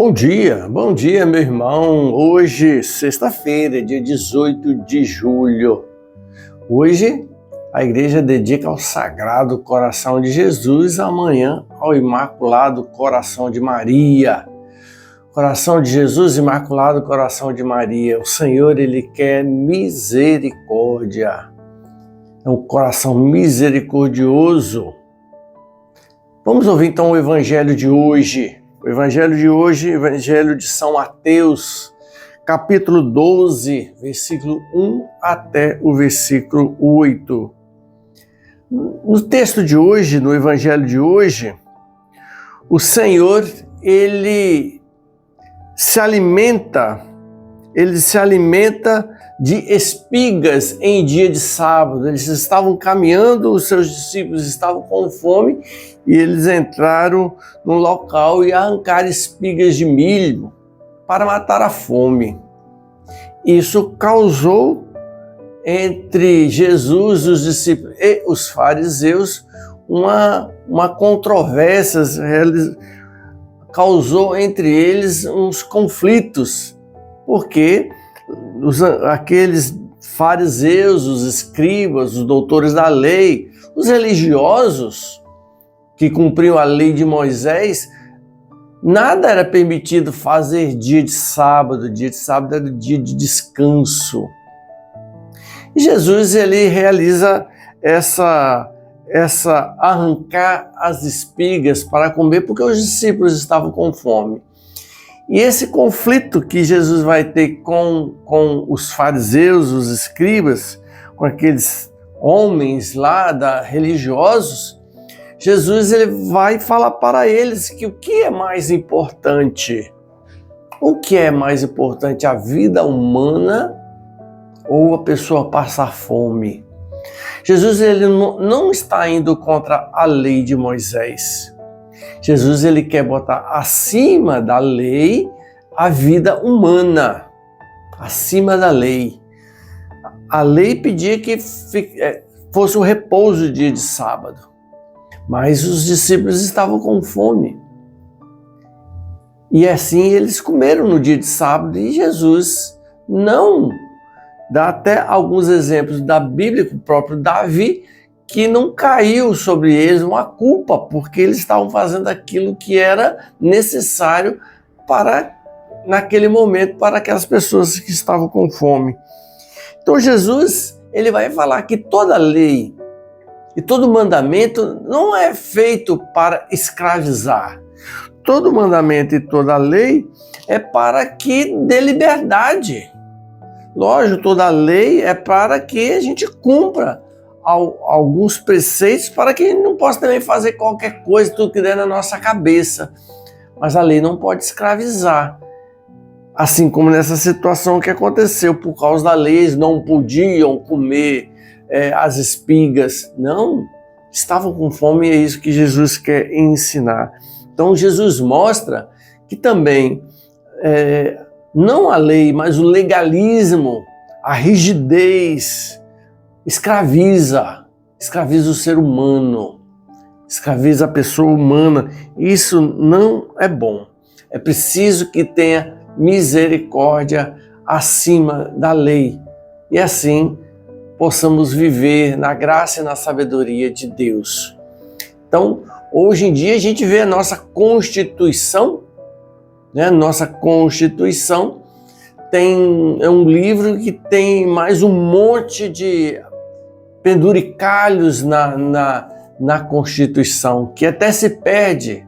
Bom dia, meu irmão. Hoje, sexta-feira, dia 18 de julho. Hoje, a igreja dedica ao Sagrado Coração de Jesus, amanhã ao Imaculado Coração de Maria. Coração de Jesus, Imaculado Coração de Maria. O Senhor, Ele quer misericórdia. É um coração misericordioso. Vamos ouvir então o Evangelho de hoje. O Evangelho de hoje, Evangelho de São Mateus, capítulo 12, versículo 1 até o versículo 8. No texto de hoje, no Evangelho de hoje, o Senhor, ele se alimenta de espigas em dia de sábado. Eles estavam caminhando, os seus discípulos estavam com fome e eles entraram no local e arrancaram espigas de milho para matar a fome. Isso causou entre Jesus, os discípulos e os fariseus uma controvérsia, causou entre eles uns conflitos, porque aqueles fariseus, os escribas, os doutores da lei, os religiosos que cumpriam a lei de Moisés, nada era permitido fazer dia de sábado. Dia de sábado era dia de descanso. E Jesus, ele realiza essa arrancar as espigas para comer, porque os discípulos estavam com fome. E esse conflito que Jesus vai ter com os fariseus, os escribas, com aqueles homens lá religiosos, Jesus, ele vai falar para eles que o que é mais importante? O que é mais importante, a vida humana ou a pessoa passar fome? Jesus, ele não está indo contra a lei de Moisés. Jesus, ele quer botar acima da lei a vida humana, acima da lei. A lei pedia que fosse o repouso do dia de sábado, mas os discípulos estavam com fome. E assim eles comeram no dia de sábado e Jesus não dá até alguns exemplos da Bíblia, com o próprio Davi, que não caiu sobre eles uma culpa, porque eles estavam fazendo aquilo que era necessário naquele momento, para aquelas pessoas que estavam com fome. Então Jesus, ele vai falar que toda lei e todo mandamento não é feito para escravizar. Todo mandamento e toda lei é para que dê liberdade. Lógico, toda lei é para que a gente cumpra alguns preceitos, para que a gente não possa também fazer qualquer coisa, tudo que der na nossa cabeça. Mas a lei não pode escravizar. Assim como nessa situação que aconteceu, por causa da lei, eles não podiam comer as espigas. Não, estavam com fome e é isso que Jesus quer ensinar. Então Jesus mostra que também, não a lei, mas o legalismo, a rigidez, escraviza o ser humano, escraviza a pessoa humana. Isso não é bom. É preciso que tenha misericórdia acima da lei e assim possamos viver na graça e na sabedoria de Deus. Então, hoje em dia a gente vê a nossa Constituição, Nossa Constituição é um livro que tem mais um monte de penduricalhos na Constituição, que até se perde,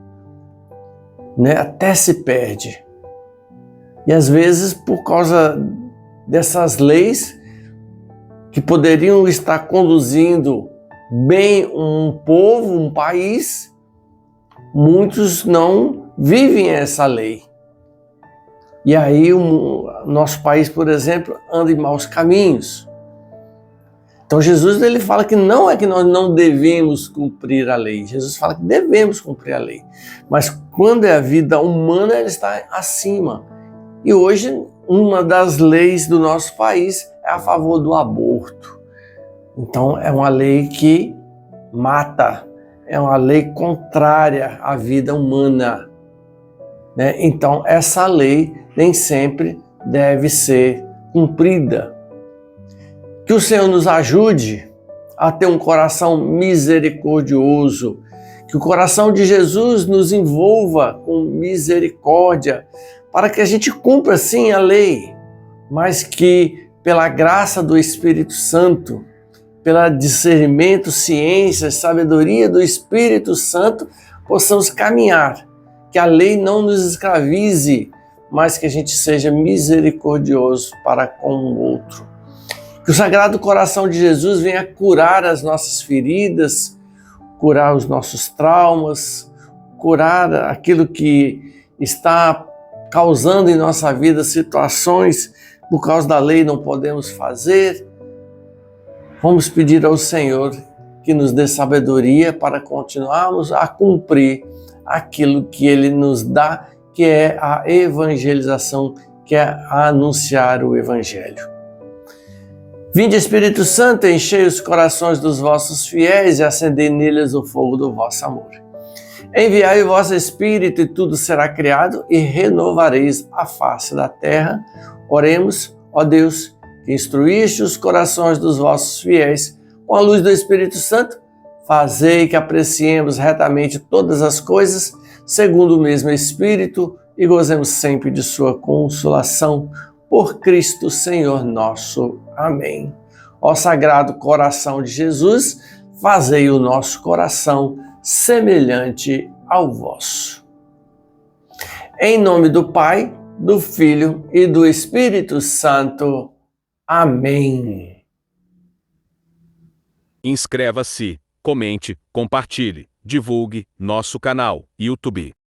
Até se perde. E às vezes, por causa dessas leis que poderiam estar conduzindo bem um povo, um país, muitos não vivem essa lei. E aí o nosso país, por exemplo, anda em maus caminhos. Então Jesus, ele fala que não é que nós não devemos cumprir a lei. Jesus fala que devemos cumprir a lei. Mas quando é a vida humana, ela está acima. E hoje, uma das leis do nosso país é a favor do aborto. Então é uma lei que mata, é uma lei contrária à vida humana. né? Então, essa lei nem sempre deve ser cumprida. Que o Senhor nos ajude a ter um coração misericordioso, que o coração de Jesus nos envolva com misericórdia, para que a gente cumpra sim a lei, mas que pela graça do Espírito Santo, pelo discernimento, ciência, sabedoria do Espírito Santo, possamos caminhar, que a lei não nos escravize, mas que a gente seja misericordioso para com o outro. Que o Sagrado Coração de Jesus venha curar as nossas feridas, curar os nossos traumas, curar aquilo que está causando em nossa vida situações por causa da lei não podemos fazer. Vamos pedir ao Senhor que nos dê sabedoria para continuarmos a cumprir aquilo que Ele nos dá, que é a evangelização, que é a anunciar o Evangelho. Vinde, Espírito Santo, enchei os corações dos vossos fiéis e acendei neles o fogo do vosso amor. Enviai o vosso Espírito e tudo será criado e renovareis a face da terra. Oremos, ó Deus, que instruíste os corações dos vossos fiéis com a luz do Espírito Santo, fazei que apreciemos retamente todas as coisas, segundo o mesmo Espírito, e gozemos sempre de sua consolação. Por Cristo Senhor nosso. Amém. Ó Sagrado Coração de Jesus, fazei o nosso coração semelhante ao vosso. Em nome do Pai, do Filho e do Espírito Santo. Amém. Inscreva-se, comente, compartilhe, divulgue nosso canal YouTube.